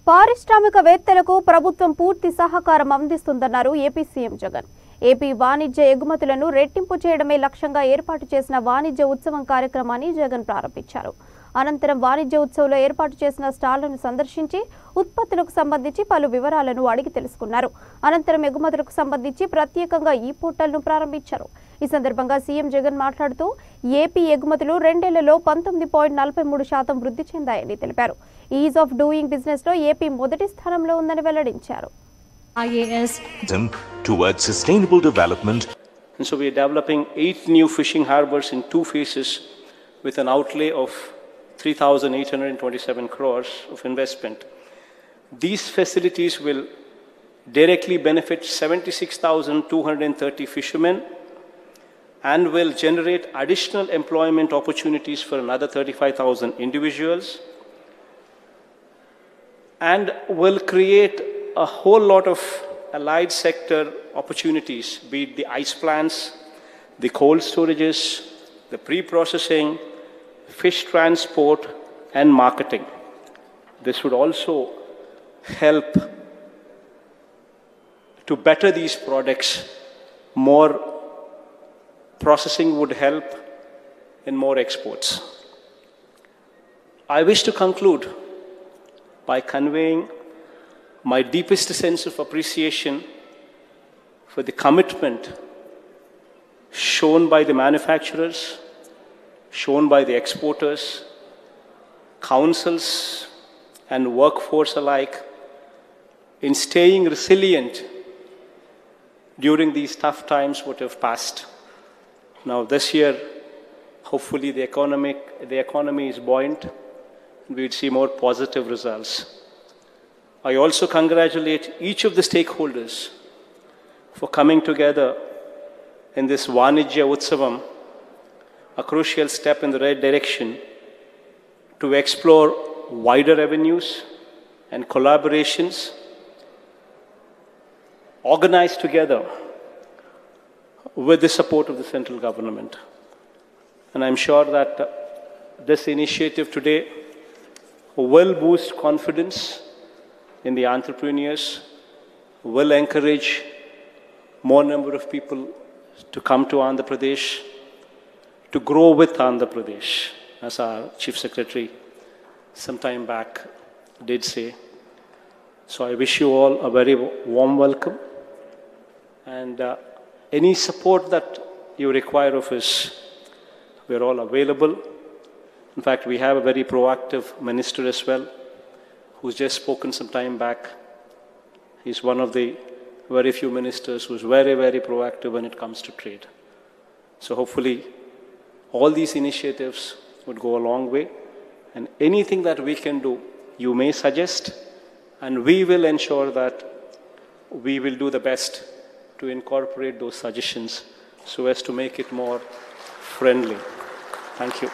పారిశ్రామికవేత్తలకు ప్రభుత్వం పూర్తి సహకారం అందిస్తుందన్నారు ఏపీ సీఎం జగన్. ఏపీ వాణిజ్య ఎగుమతులను రెట్టింపు చేయడమే లక్ష్యంగా ఏర్పాటు చేసిన వాణిజ్య ఉత్సవం కార్యక్రమాన్ని జగన్ ప్రారంభించారు. అనంతరం వాణిజ్య ఉత్సవంలో ఏర్పాటు చేసిన స్టాళ్లను సందర్శించి ఉత్పత్తులకు సంబంధించి పలు వివరాలను అడిగి తెలుసుకున్నారు. అనంతరం ఎగుమతులకు సంబంధించి ప్రత్యేకంగా ఈ పోర్టల్ను ప్రారంభించారు. ఈ సందర్భంగా సీఎం జగన్ మాట్లాడుతూ ఏపీ ఎగుమతులు 2 ఏళ్లలో 19.43% వృద్ధి చెందాయని తెలిపారు. ఈజ్ ఆఫ్ డూయింగ్ బిజినెస్ లో ఏపీ మొదటి స్థానంలో ఉందని వెల్లడించారు. IAS towards sustainable development. And so we are developing 8 new fishing harbors in 2 phases with an outlay of 3,827 crores of investment. These facilities will directly benefit 76,230 fishermen and will generate additional employment opportunities for another 35,000 individuals and will create a whole lot of allied sector opportunities, be it the ice plants, the cold storages, the pre-processing, fish transport and marketing. This would also help to better these products. More processing would help in more exports. I wish to conclude by conveying my deepest sense of appreciation for the commitment shown by the manufacturers, shown by the exporters, councils and workforce alike in staying resilient during these tough times what have passed. Now this year, hopefully the economy is buoyant and we will see more positive results. I also congratulate each of the stakeholders for coming together in this Vanijya Utsavam, a crucial step in the right direction to explore wider avenues and collaborations organized together with the support of the central government. And I'm sure that this initiative today will boost confidence in the entrepreneurs, will encourage more number of people to come to Andhra Pradesh, to grow with Andhra Pradesh, as our Chief Secretary some time back did say. So I wish you all a very warm welcome and any support that you require of us, we're all available. In fact, we have a very proactive minister as well, who's just spoken some time back. He's one of the very few ministers who's very, very proactive when it comes to trade. So hopefully all these initiatives would go a long way, and anything that we can do, you may suggest, and we will ensure that we will do the best to incorporate those suggestions so as to make it more friendly. Thank you.